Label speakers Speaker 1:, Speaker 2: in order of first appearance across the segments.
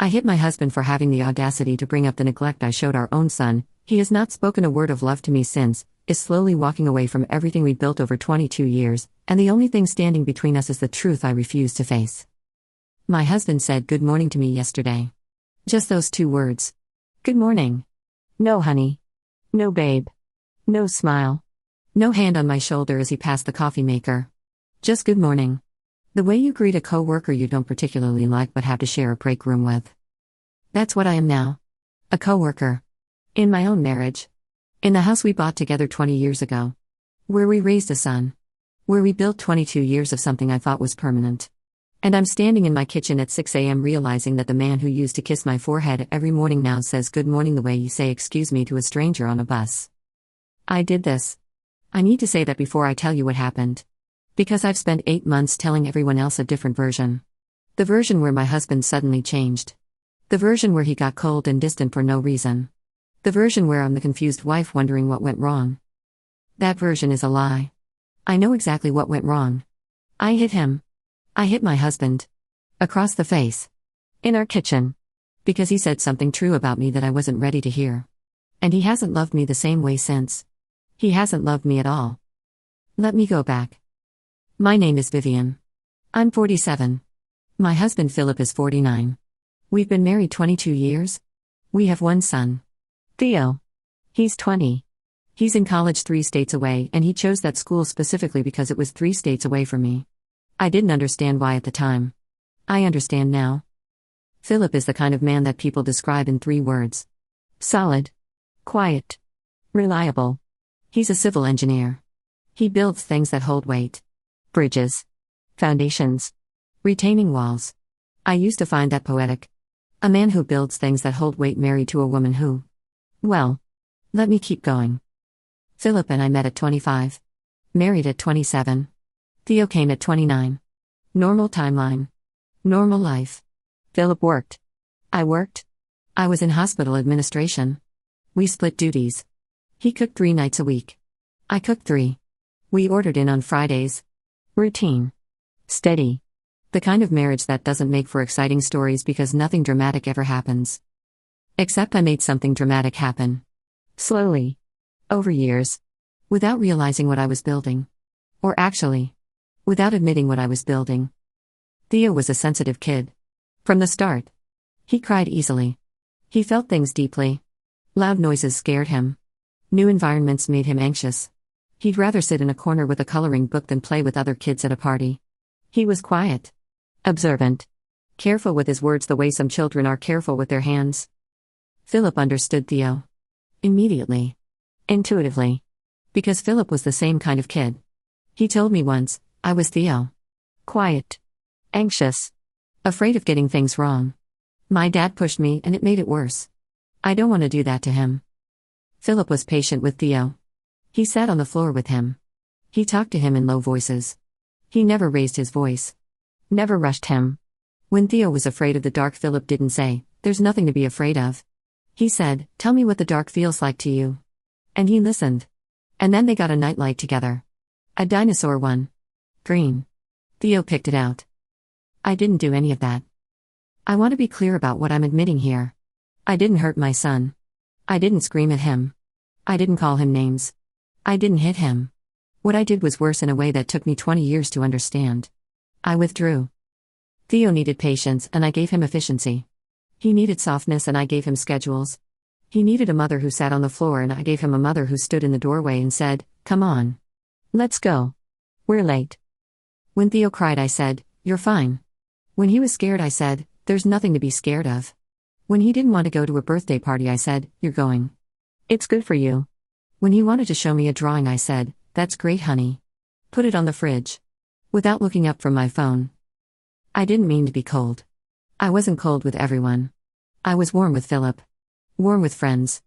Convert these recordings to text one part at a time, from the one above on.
Speaker 1: I hit my husband for having the audacity to bring up the neglect I showed our own son. He has not spoken a word of love to me since, is slowly walking away from everything we built over 22 years, and the only thing standing between us is the truth I refuse to face. My husband said good morning to me yesterday. Just those 2 words. Good morning. No honey. No babe. No smile. No hand on my shoulder as he passed the coffee maker. Just good morning. The way you greet a coworker you don't particularly like but have to share a break room with. That's what I am now. A coworker. In my own marriage. In the house we bought together 20 years ago. Where we raised a son. Where we built 22 years of something I thought was permanent. And I'm standing in my kitchen at 6 a.m. realizing that the man who used to kiss my forehead every morning now says good morning the way you say excuse me to a stranger on a bus. I did this. I need to say that before I tell you what happened. Because I've spent 8 months telling everyone else a different version. The version where my husband suddenly changed. The version where he got cold and distant for no reason. The version where I'm the confused wife wondering what went wrong. That version is a lie. I know exactly what went wrong. I hit him. I hit my husband. Across the face. In our kitchen. Because he said something true about me that I wasn't ready to hear. And he hasn't loved me the same way since. He hasn't loved me at all. Let me go back. My name is Vivian. I'm 47. My husband Philip is 49. We've been married 22 years. We have 1 son. Theo. He's 20. He's in college 3 states away, and he chose that school specifically because it was 3 states away from me. I didn't understand why at the time. I understand now. Philip is the kind of man that people describe in 3 words. Solid. Quiet. Reliable. He's a civil engineer. He builds things that hold weight. Bridges. Foundations. Retaining walls. I used to find that poetic. A man who builds things that hold weight married to a woman who... Well, let me keep going. Philip and I met at 25. Married at 27. Theo came at 29. Normal timeline. Normal life. Philip worked. I worked. I was in hospital administration. We split duties. He cooked 3 nights a week. I cooked 3. We ordered in on Fridays. Routine. Steady. The kind of marriage that doesn't make for exciting stories because nothing dramatic ever happens. Except I made something dramatic happen. Slowly. Over years. Without realizing what I was building. Or actually, without admitting what I was building. Theo was a sensitive kid. From the start. He cried easily. He felt things deeply. Loud noises scared him. New environments made him anxious. He'd rather sit in a corner with a coloring book than play with other kids at a party. He was quiet. Observant. Careful with his words the way some children are careful with their hands. Philip understood Theo. Immediately. Intuitively. Because Philip was the same kind of kid. He told me once, I was Theo. Quiet. Anxious. Afraid of getting things wrong. My dad pushed me and it made it worse. I don't want to do that to him. Philip was patient with Theo. He sat on the floor with him. He talked to him in low voices. He never raised his voice. Never rushed him. When Theo was afraid of the dark, Philip didn't say, there's nothing to be afraid of. He said, tell me what the dark feels like to you. And he listened. And then they got a nightlight together. A dinosaur one. Green. Theo picked it out. I didn't do any of that. I want to be clear about what I'm admitting here. I didn't hurt my son. I didn't scream at him. I didn't call him names. I didn't hit him. What I did was worse in a way that took me 20 years to understand. I withdrew. Theo needed patience and I gave him efficiency. He needed softness and I gave him schedules. He needed a mother who sat on the floor and I gave him a mother who stood in the doorway and said, come on. Let's go. We're late. When Theo cried I said, you're fine. When he was scared I said, there's nothing to be scared of. When he didn't want to go to a birthday party I said, you're going. It's good for you. When he wanted to show me a drawing I said, that's great honey. Put it on the fridge. Without looking up from my phone. I didn't mean to be cold. I wasn't cold with everyone. I was warm with Philip. Warm with friends.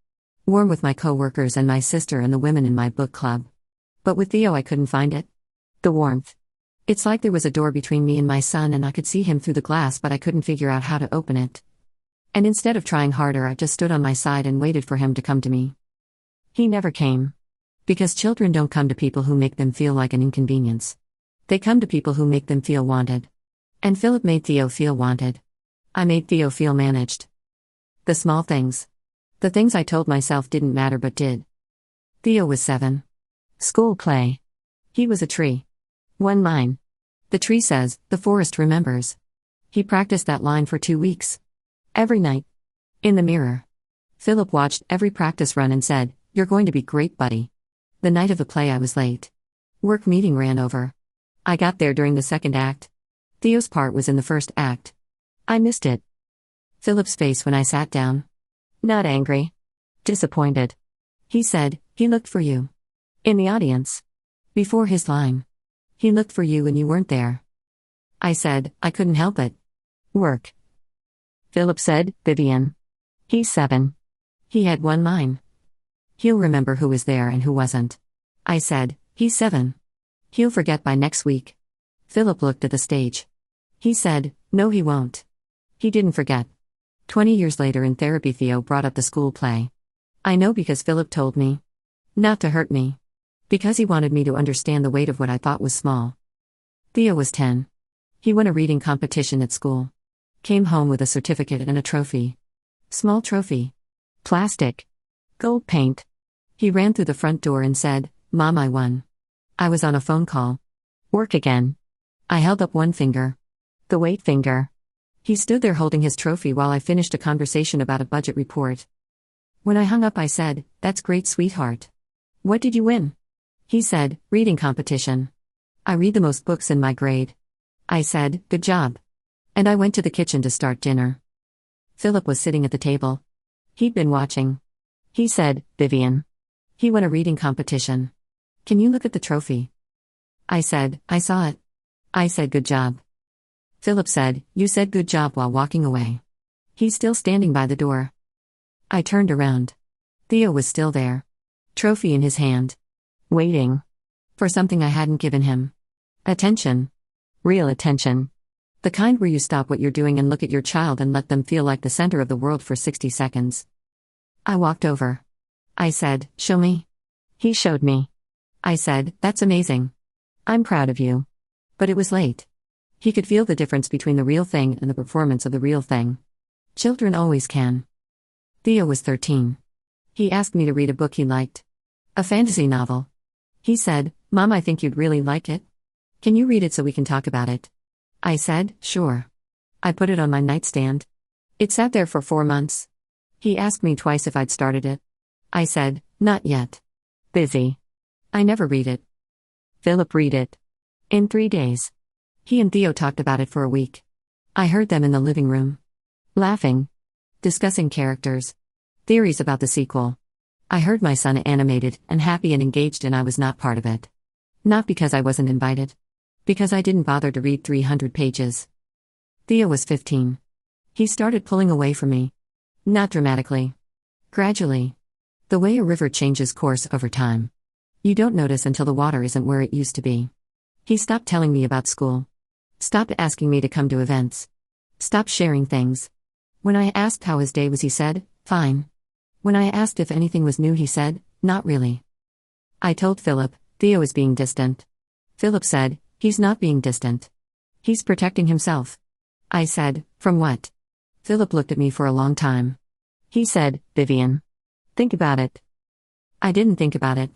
Speaker 1: Warm with my coworkers and my sister and the women in my book club. But with Theo I couldn't find it. The warmth. It's like there was a door between me and my son and I could see him through the glass but I couldn't figure out how to open it. And instead of trying harder I just stood on my side and waited for him to come to me. He never came. Because children don't come to people who make them feel like an inconvenience. They come to people who make them feel wanted. And Philip made Theo feel wanted. I made Theo feel managed. The small things. The things I told myself didn't matter but did. Theo was 7. School play. He was a tree. One line. The tree says, the forest remembers. He practiced that line for 2 weeks. Every night. In the mirror. Philip watched every practice run and said, "You're going to be great, buddy." The night of the play I was late. Work meeting ran over. I got there during the second act. Theo's part was in the first act. I missed it. Philip's face when I sat down. Not angry. Disappointed. He said, he looked for you. In the audience. Before his line. He looked for you and you weren't there. I said, I couldn't help it. Work. Philip said, Vivian. He's 7. He had one line. He'll remember who was there and who wasn't. I said, he's 7. He'll forget by next week. Philip looked at the stage. He said, no he won't. He didn't forget. 20 years later in therapy Theo brought up the school play. I know because Philip told me. Not to hurt me. Because he wanted me to understand the weight of what I thought was small. Theo was 10. He won a reading competition at school. Came home with a certificate and a trophy. Small trophy. Plastic. Gold paint. He ran through the front door and said, Mom, I won. I was on a phone call. Work again. I held up one finger. The weight finger. He stood there holding his trophy while I finished a conversation about a budget report. When I hung up I said, that's great, sweetheart. What did you win? He said, reading competition. I read the most books in my grade. I said, good job. And I went to the kitchen to start dinner. Philip was sitting at the table. He'd been watching. He said, Vivian. He won a reading competition. Can you look at the trophy? I said, I saw it. I said, good job. Philip said, you said good job while walking away. He's still standing by the door. I turned around. Theo was still there. Trophy in his hand. Waiting. For something I hadn't given him. Attention. Real attention. The kind where you stop what you're doing and look at your child and let them feel like the center of the world for 60 seconds. I walked over. I said, show me. He showed me. I said, that's amazing. I'm proud of you. But it was late. He could feel the difference between the real thing and the performance of the real thing. Children always can. Theo was 13. He asked me to read a book he liked. A fantasy novel. He said, Mom, I think you'd really like it. Can you read it so we can talk about it? I said, sure. I put it on my nightstand. It sat there for 4 months. He asked me twice if I'd started it. I said, not yet. Busy. I never read it. Philip read it. In 3 days. He and Theo talked about it for a week. I heard them in the living room. Laughing. Discussing characters. Theories about the sequel. I heard my son animated and happy and engaged and I was not part of it. Not because I wasn't invited. Because I didn't bother to read 300 pages. Theo was 15. He started pulling away from me. Not dramatically. Gradually. The way a river changes course over time. You don't notice until the water isn't where it used to be. He stopped telling me about school. Stopped asking me to come to events. Stopped sharing things. When I asked how his day was he said, fine. When I asked if anything was new he said, not really. I told Philip, Theo is being distant. Philip said, he's not being distant. He's protecting himself. I said, from what? Philip looked at me for a long time. He said, Vivian. Think about it. I didn't think about it.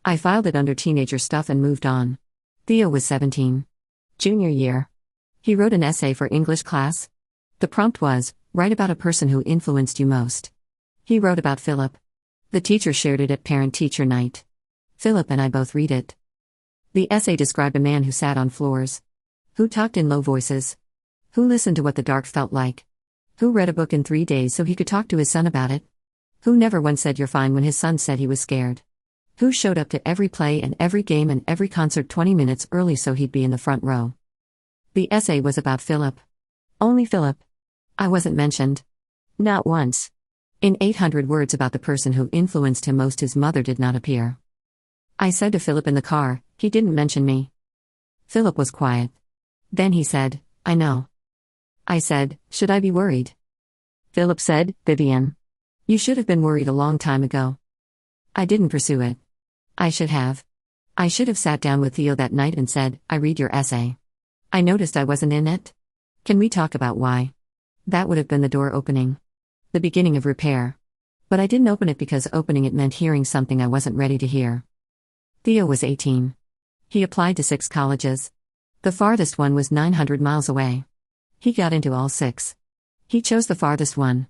Speaker 1: I filed it under teenager stuff and moved on. Theo was 17. Junior year. He wrote an essay for English class. The prompt was, write about a person who influenced you most. He wrote about Philip. The teacher shared it at parent-teacher night. Philip and I both read it. The essay described a man who sat on floors. Who talked in low voices. Who listened to what the dark felt like. Who read a book in 3 days so he could talk to his son about it. Who never once said you're fine when his son said he was scared. Who showed up to every play and every game and every concert 20 minutes early so he'd be in the front row. The essay was about Philip. Only Philip. I wasn't mentioned. Not once. In 800 words about the person who influenced him most his mother did not appear. I said to Philip in the car, he didn't mention me. Philip was quiet. Then he said, I know. I said, should I be worried? Philip said, Vivian. You should have been worried a long time ago. I didn't pursue it. I should have. I should have sat down with Theo that night and said, I read your essay. I noticed I wasn't in it. Can we talk about why? That would have been the door opening. The beginning of repair. But I didn't open it because opening it meant hearing something I wasn't ready to hear. Theo was 18. He applied to 6 colleges. The farthest one was 900 miles away. He got into all 6. He chose the farthest one.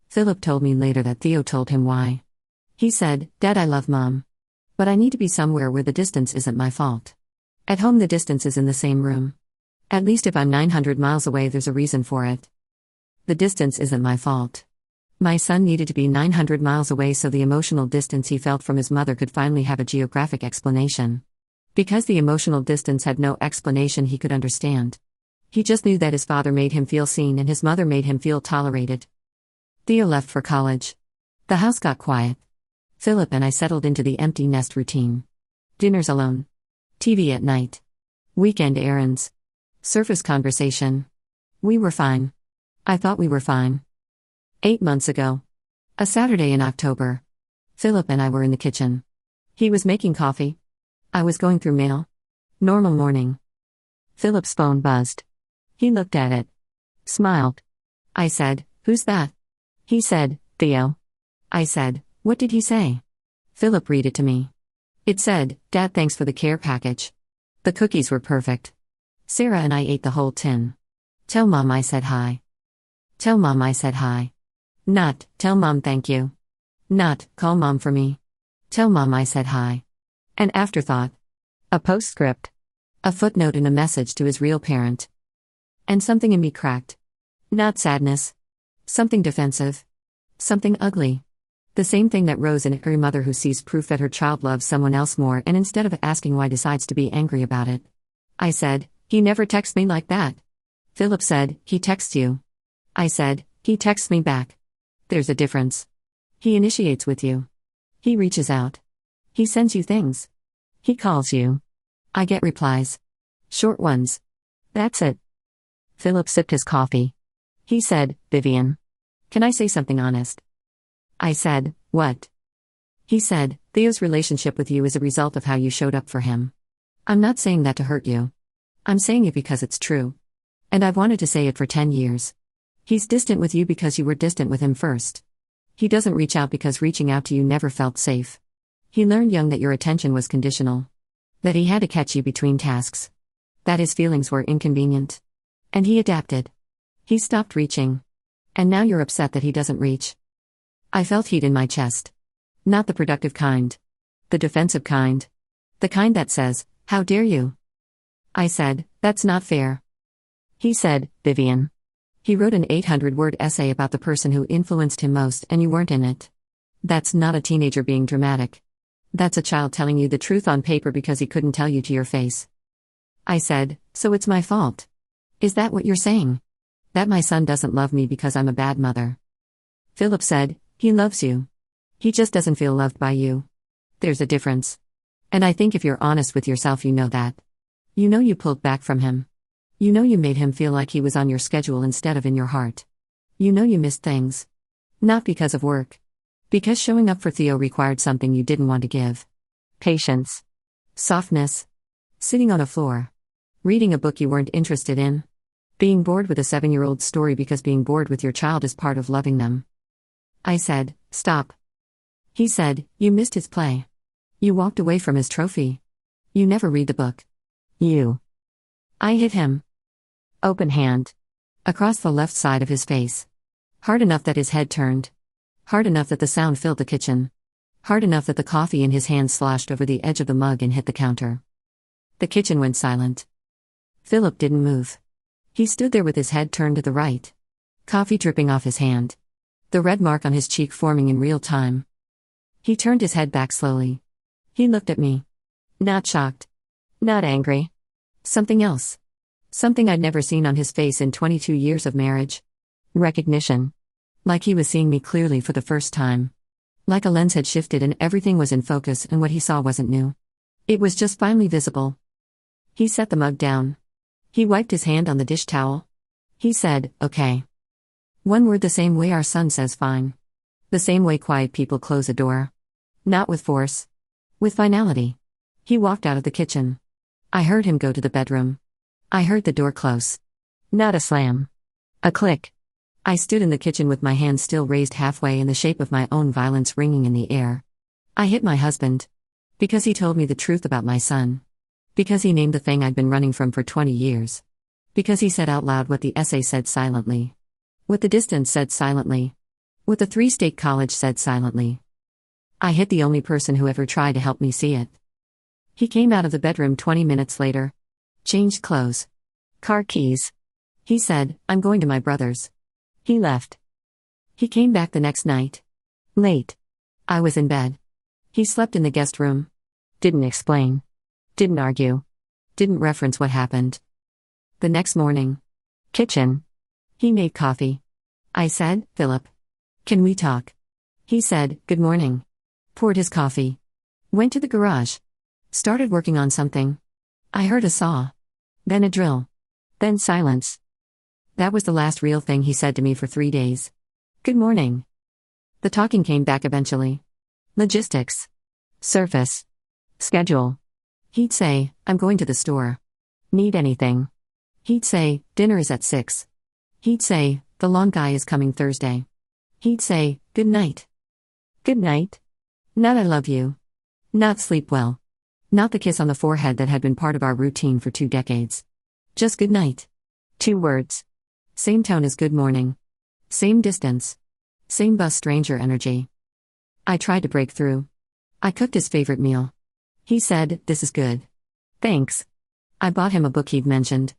Speaker 1: Philip told me later that Theo told him why. He said, "Dad, I love Mom. But I need to be somewhere where the distance isn't my fault. At home the distance is in the same room. At least if I'm 900 miles away there's a reason for it. The distance isn't my fault." My son needed to be 900 miles away so the emotional distance he felt from his mother could finally have a geographic explanation. Because the emotional distance had no explanation he could understand. He just knew that his father made him feel seen and his mother made him feel tolerated. Theo left for college. The house got quiet. Philip and I settled into the empty nest routine. Dinners alone. TV at night. Weekend errands. Surface conversation. We were fine. I thought we were fine. 8 months ago. A Saturday in October. Philip and I were in the kitchen. He was making coffee. I was going through mail. Normal morning. Philip's phone buzzed. He looked at it. Smiled. I said, "Who's that?" He said, "Theo." I said, "What did he say?" Philip read it to me. It said, "Dad, thanks for the care package. The cookies were perfect. Sarah and I ate the whole tin. Tell Mom I said hi." Tell Mom I said hi. Not, tell Mom thank you. Not, call Mom for me. Tell Mom I said hi. An afterthought. A postscript. A footnote in a message to his real parent. And something in me cracked. Not sadness. Something defensive. Something ugly. The same thing that rose in every mother who sees proof that her child loves someone else more and instead of asking why decides to be angry about it. I said, "He never texts me like that." Philip said, "He texts you." I said, "He texts me back." There's a difference. He initiates with you. He reaches out. He sends you things. He calls you. I get replies. Short ones. That's it. Philip sipped his coffee. He said, "Vivian. Can I say something honest?" I said, "What?" He said, "Theo's relationship with you is a result of how you showed up for him. I'm not saying that to hurt you. I'm saying it because it's true. And I've wanted to say it for 10 years. He's distant with you because you were distant with him first. He doesn't reach out because reaching out to you never felt safe. He learned young that your attention was conditional. That he had to catch you between tasks. That his feelings were inconvenient. And he adapted. He stopped reaching. And now you're upset that he doesn't reach." I felt heat in my chest. Not the productive kind. The defensive kind. The kind that says, "How dare you?" I said, "That's not fair." He said, "Vivian." He wrote an 800-word essay about the person who influenced him most and you weren't in it. That's not a teenager being dramatic. That's a child telling you the truth on paper because he couldn't tell you to your face. I said, "So it's my fault. Is that what you're saying? That my son doesn't love me because I'm a bad mother?" Philip said, "He loves you. He just doesn't feel loved by you. There's a difference. And I think if you're honest with yourself you know that. You know you pulled back from him. You know you made him feel like he was on your schedule instead of in your heart. You know you missed things. Not because of work. Because showing up for Theo required something you didn't want to give. Patience. Softness. Sitting on a floor. Reading a book you weren't interested in. Being bored with a 7-year-old story because being bored with your child is part of loving them. I said, "Stop." He said, "You missed his play. You walked away from his trophy. You never read the book. You." I hit him. Open hand. Across the left side of his face. Hard enough that his head turned. Hard enough that the sound filled the kitchen. Hard enough that the coffee in his hand sloshed over the edge of the mug and hit the counter. The kitchen went silent. Philip didn't move. He stood there with his head turned to the right. Coffee dripping off his hand. The red mark on his cheek forming in real time. He turned his head back slowly. He looked at me. Not shocked. Not angry. Something else. Something I'd never seen on his face in 22 years of marriage. Recognition. Like he was seeing me clearly for the first time. Like a lens had shifted and everything was in focus and what he saw wasn't new. It was just finally visible. He set the mug down. He wiped his hand on the dish towel. He said, "Okay." One word the same way our son says fine. The same way quiet people close a door. Not with force. With finality. He walked out of the kitchen. I heard him go to the bedroom. I heard the door close. Not a slam. A click. I stood in the kitchen with my hands still raised halfway in the shape of my own violence ringing in the air. I hit my husband. Because he told me the truth about my son. Because he named the thing I'd been running from for 20 years. Because he said out loud what the essay said silently. What the distance said silently. What the three-state college said silently. I hit the only person who ever tried to help me see it. He came out of the bedroom 20 minutes later. Changed clothes. Car keys. He said, "I'm going to my brother's." He left. He came back the next night. Late. I was in bed. He slept in the guest room. Didn't explain. Didn't argue. Didn't reference what happened. The next morning. Kitchen. He made coffee. I said, "Philip. Can we talk?" He said, "Good morning." Poured his coffee. Went to the garage. Started working on something. I heard a saw. Then a drill. Then silence. That was the last real thing he said to me for 3 days. Good morning. The talking came back eventually. Logistics. Surface. Schedule. He'd say, "I'm going to the store. Need anything?" He'd say, "Dinner is at 6. He'd say, "The long guy is coming Thursday." He'd say, "Good night." Good night. Not "I love you." Not "sleep well." Not the kiss on the forehead that had been part of our routine for 2 decades. Just "good night." 2 words. Same tone as "good morning." Same distance. Same bus stranger energy. I tried to break through. I cooked his favorite meal. He said, "This is good. Thanks." I bought him a book he'd mentioned.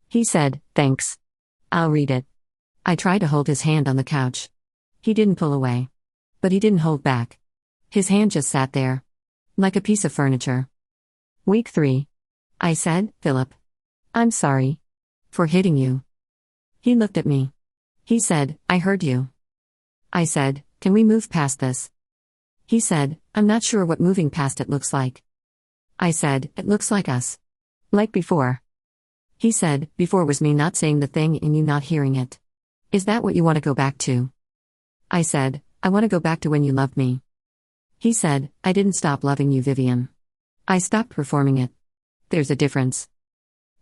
Speaker 1: He said, "Thanks. I'll read it." I tried to hold his hand on the couch. He didn't pull away. But he didn't hold back. His hand just sat there. Like a piece of furniture. Week 3. I said, "Philip. I'm sorry. For hitting you." He looked at me. He said, "I heard you." I said, "Can we move past this?" He said, "I'm not sure what moving past it looks like." I said, "It looks like us. Like before." He said, "Before was me not saying the thing and you not hearing it. Is that what you want to go back to?" I said, "I want to go back to when you loved me." He said, "I didn't stop loving you, Vivian. I stopped performing it. There's a difference."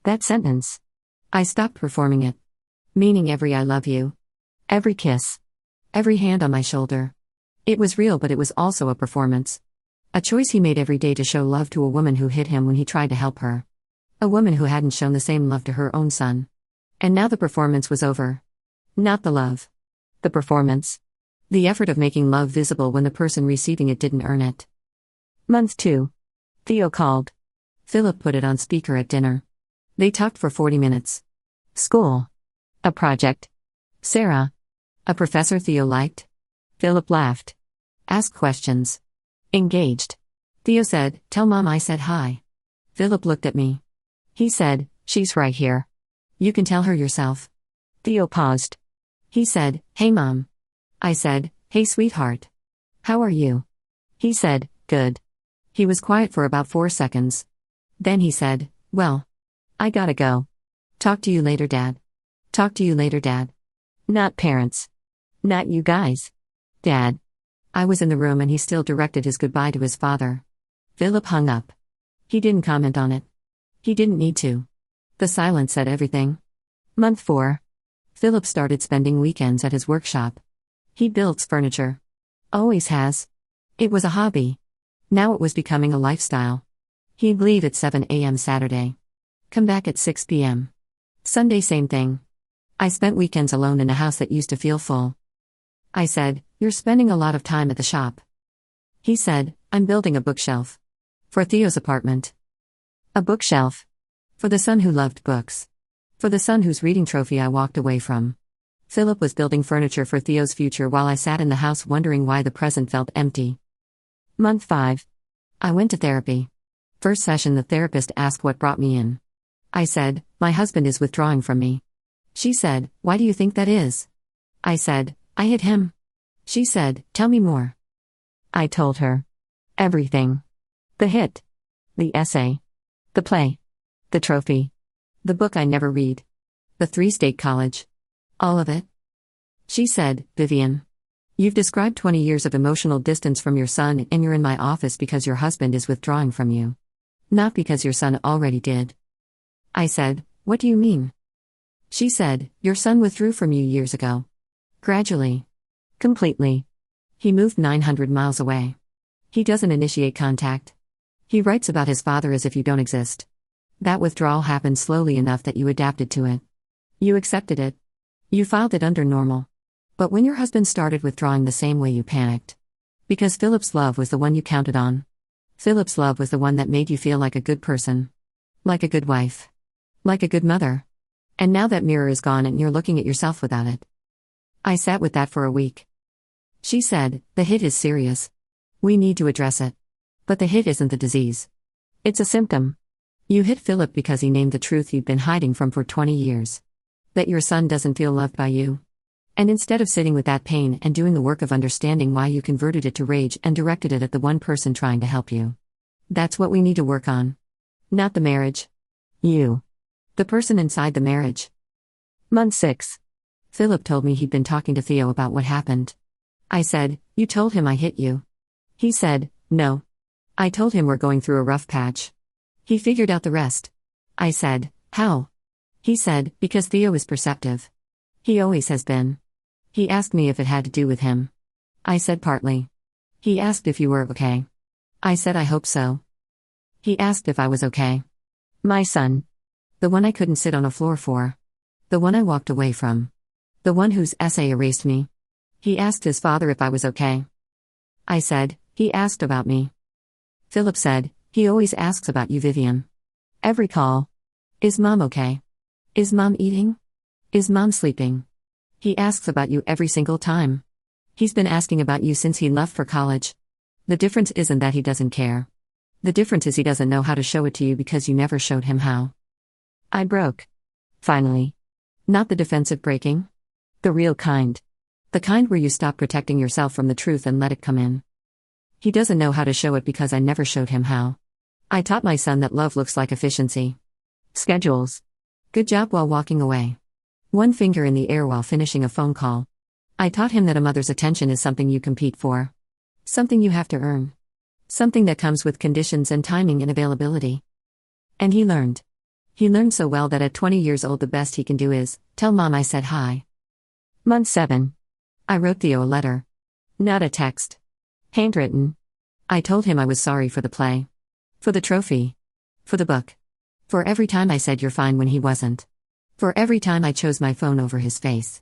Speaker 1: That sentence. I stopped performing it. Meaning every "I love you." Every kiss. Every hand on my shoulder. It was real, but it was also a performance. A choice he made every day to show love to a woman who hit him when he tried to help her. A woman who hadn't shown the same love to her own son. And now the performance was over. Not the love. The performance. The effort of making love visible when the person receiving it didn't earn it. Month 2. Theo called. Philip put it on speaker at dinner. They talked for 40 minutes. School. A project. Sarah. A professor Theo liked. Philip laughed. Asked questions. Engaged. Theo said, "Tell Mom I said hi." Philip looked at me. He said, "She's right here. You can tell her yourself." Theo paused. He said, "Hey Mom." I said, "Hey sweetheart. How are you?" He said, "Good." He was quiet for about 4 seconds. Then he said, "Well, I gotta go. Talk to you later, Dad." Talk to you later, Dad. Not parents. Not you guys. Dad. I was in the room and he still directed his goodbye to his father. Philip hung up. He didn't comment on it. He didn't need to. The silence said everything. Month 4. Philip started spending weekends at his workshop. He builds furniture. Always has. It was a hobby. Now it was becoming a lifestyle. He'd leave at 7 a.m. Saturday. Come back at 6 p.m. Sunday same thing. I spent weekends alone in a house that used to feel full. I said, "You're spending a lot of time at the shop." He said, "I'm building a bookshelf. For Theo's apartment." A bookshelf. For the son who loved books. For the son whose reading trophy I walked away from. Philip was building furniture for Theo's future while I sat in the house wondering why the present felt empty. Month 5. I went to therapy. First session, the therapist asked what brought me in. I said, "My husband is withdrawing from me." She said, "Why do you think that is?" I said, "I hit him." She said, "Tell me more." I told her. Everything. The hit. The essay. The play. The trophy. The book I never read. The 3-state college. All of it. She said, "Vivian. You've described 20 years of emotional distance from your son and you're in my office because your husband is withdrawing from you. Not because your son already did." I said, "What do you mean?" She said, "Your son withdrew from you years ago. Gradually. Completely. He moved 900 miles away. He doesn't initiate contact. He writes about his father as if you don't exist. That withdrawal happened slowly enough that you adapted to it. You accepted it. You filed it under normal. But when your husband started withdrawing the same way, you panicked. Because Philip's love was the one you counted on. Philip's love was the one that made you feel like a good person. Like a good wife. Like a good mother. And now that mirror is gone and you're looking at yourself without it. I sat with that for a week. She said, the hit is serious. We need to address it. But the hit isn't the disease. It's a symptom. You hit Philip because he named the truth you'd been hiding from for 20 years. That your son doesn't feel loved by you. And instead of sitting with that pain and doing the work of understanding why you converted it to rage and directed it at the one person trying to help you. That's what we need to work on. Not the marriage. You. The person inside the marriage. Month 6. Philip told me he'd been talking to Theo about what happened. I said, you told him I hit you. He said, no. I told him we're going through a rough patch. He figured out the rest. I said, how? He said, because Theo is perceptive. He always has been. He asked me if it had to do with him. I said partly. He asked if you were okay. I said I hope so. He asked if I was okay. My son. The one I couldn't sit on a floor for. The one I walked away from. The one whose essay erased me. He asked his father if I was okay. I said, he asked about me. Philip said, he always asks about you, Vivian. Every call. Is mom okay? Is mom eating? Is mom sleeping? He asks about you every single time. He's been asking about you since he left for college. The difference isn't that he doesn't care. The difference is he doesn't know how to show it to you because you never showed him how. I broke. Finally. Not the defensive breaking. The real kind. The kind where you stop protecting yourself from the truth and let it come in. He doesn't know how to show it because I never showed him how. I taught my son that love looks like efficiency. Schedules. Good job while walking away. One finger in the air while finishing a phone call. I taught him that a mother's attention is something you compete for. Something you have to earn. Something that comes with conditions and timing and availability. And he learned. He learned so well that at 20 years old the best he can do is, tell mom I said hi. Month 7. I wrote Theo a letter. Not a text. Handwritten. I told him I was sorry for the play. For the trophy. For the book. For every time I said you're fine when he wasn't. For every time I chose my phone over his face.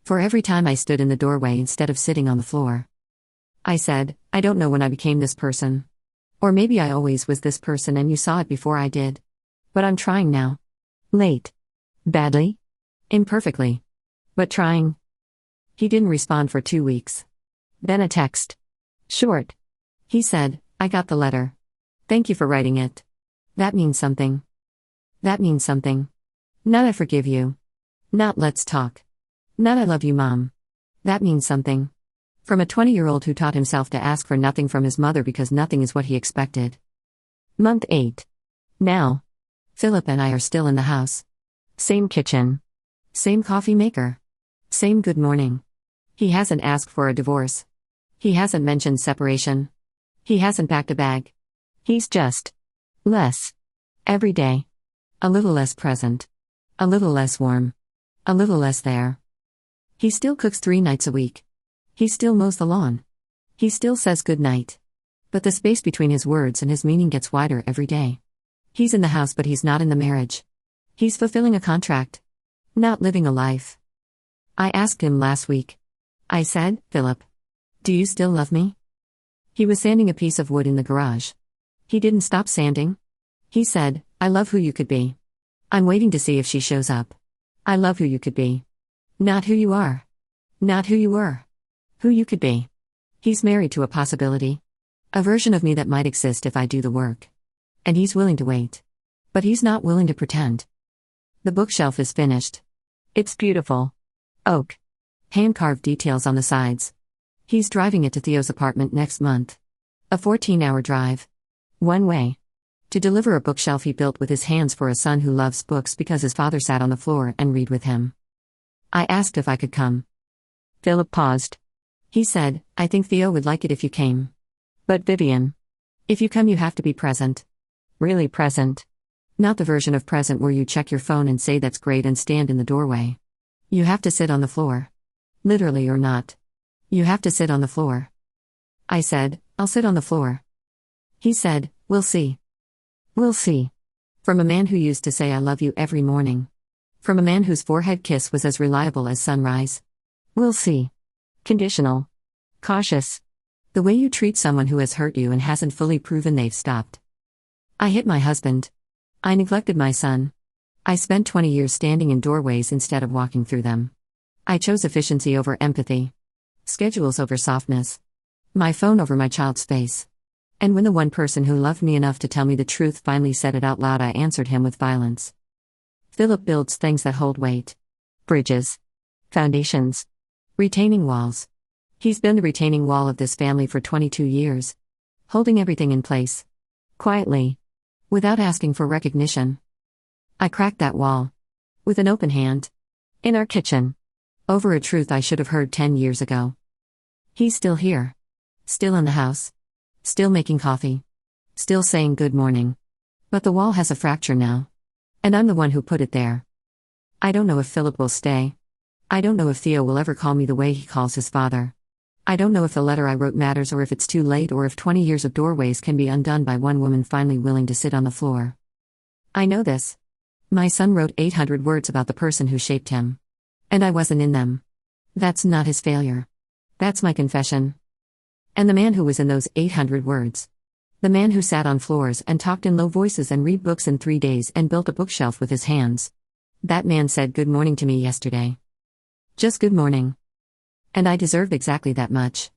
Speaker 1: For every time I stood in the doorway instead of sitting on the floor. I said, I don't know when I became this person. Or maybe I always was this person and you saw it before I did. But I'm trying now. Late. Badly. Imperfectly. But trying. He didn't respond for 2 weeks. Then a text. Short. He said, I got the letter. Thank you for writing it. That means something. That means something. Not I forgive you. Not let's talk. Not I love you, Mom. That means something. From a 20-year-old who taught himself to ask for nothing from his mother because nothing is what he expected. Month 8. Now. Philip and I are still in the house. Same kitchen. Same coffee maker. Same good morning. He hasn't asked for a divorce. He hasn't mentioned separation. He hasn't packed a bag. He's just less. Every day. A little less present. A little less warm. A little less there. He still cooks 3 nights a week. He still mows the lawn. He still says good night. But the space between his words and his meaning gets wider every day. He's in the house but he's not in the marriage. He's fulfilling a contract. Not living a life. I asked him last week. I said, Philip, do you still love me? He was sanding a piece of wood in the garage. He didn't stop sanding. He said, I love who you could be. I'm waiting to see if she shows up. I love who you could be. Not who you are. Not who you were. Who you could be. He's married to a possibility. A version of me that might exist if I do the work. And he's willing to wait. But he's not willing to pretend. The bookshelf is finished. It's beautiful. Oak. Hand-carved details on the sides. He's driving it to Theo's apartment next month. A 14-hour drive. One way. To deliver a bookshelf he built with his hands for a son who loves books because his father sat on the floor and read with him. I asked if I could come. Philip paused. He said, I think Theo would like it if you came. But Vivian. If you come you have to be present. Really present. Not the version of present where you check your phone and say that's great and stand in the doorway. You have to sit on the floor. Literally or not. You have to sit on the floor. I said, I'll sit on the floor. He said, we'll see. We'll see. From a man who used to say I love you every morning. From a man whose forehead kiss was as reliable as sunrise. We'll see. Conditional. Cautious. The way you treat someone who has hurt you and hasn't fully proven they've stopped. I hit my husband. I neglected my son. I spent 20 years standing in doorways instead of walking through them. I chose efficiency over empathy. Schedules over softness. My phone over my child's face. And when the one person who loved me enough to tell me the truth finally said it out loud, I answered him with violence. Philip builds things that hold weight. Bridges. Foundations. Retaining walls. He's been the retaining wall of this family for 22 years. Holding everything in place. Quietly. Without asking for recognition. I cracked that wall. With an open hand. In our kitchen. Over a truth I should have heard 10 years ago. He's still here. Still in the house. Still making coffee. Still saying good morning. But the wall has a fracture now. And I'm the one who put it there. I don't know if Philip will stay. I don't know if Theo will ever call me the way he calls his father. I don't know if the letter I wrote matters or if it's too late or if 20 years of doorways can be undone by one woman finally willing to sit on the floor. I know this. My son wrote 800 words about the person who shaped him. And I wasn't in them. That's not his failure. That's my confession. And the man who was in those 800 words. The man who sat on floors and talked in low voices and read books in 3 days and built a bookshelf with his hands. That man said good morning to me yesterday. Just good morning. And I deserved exactly that much.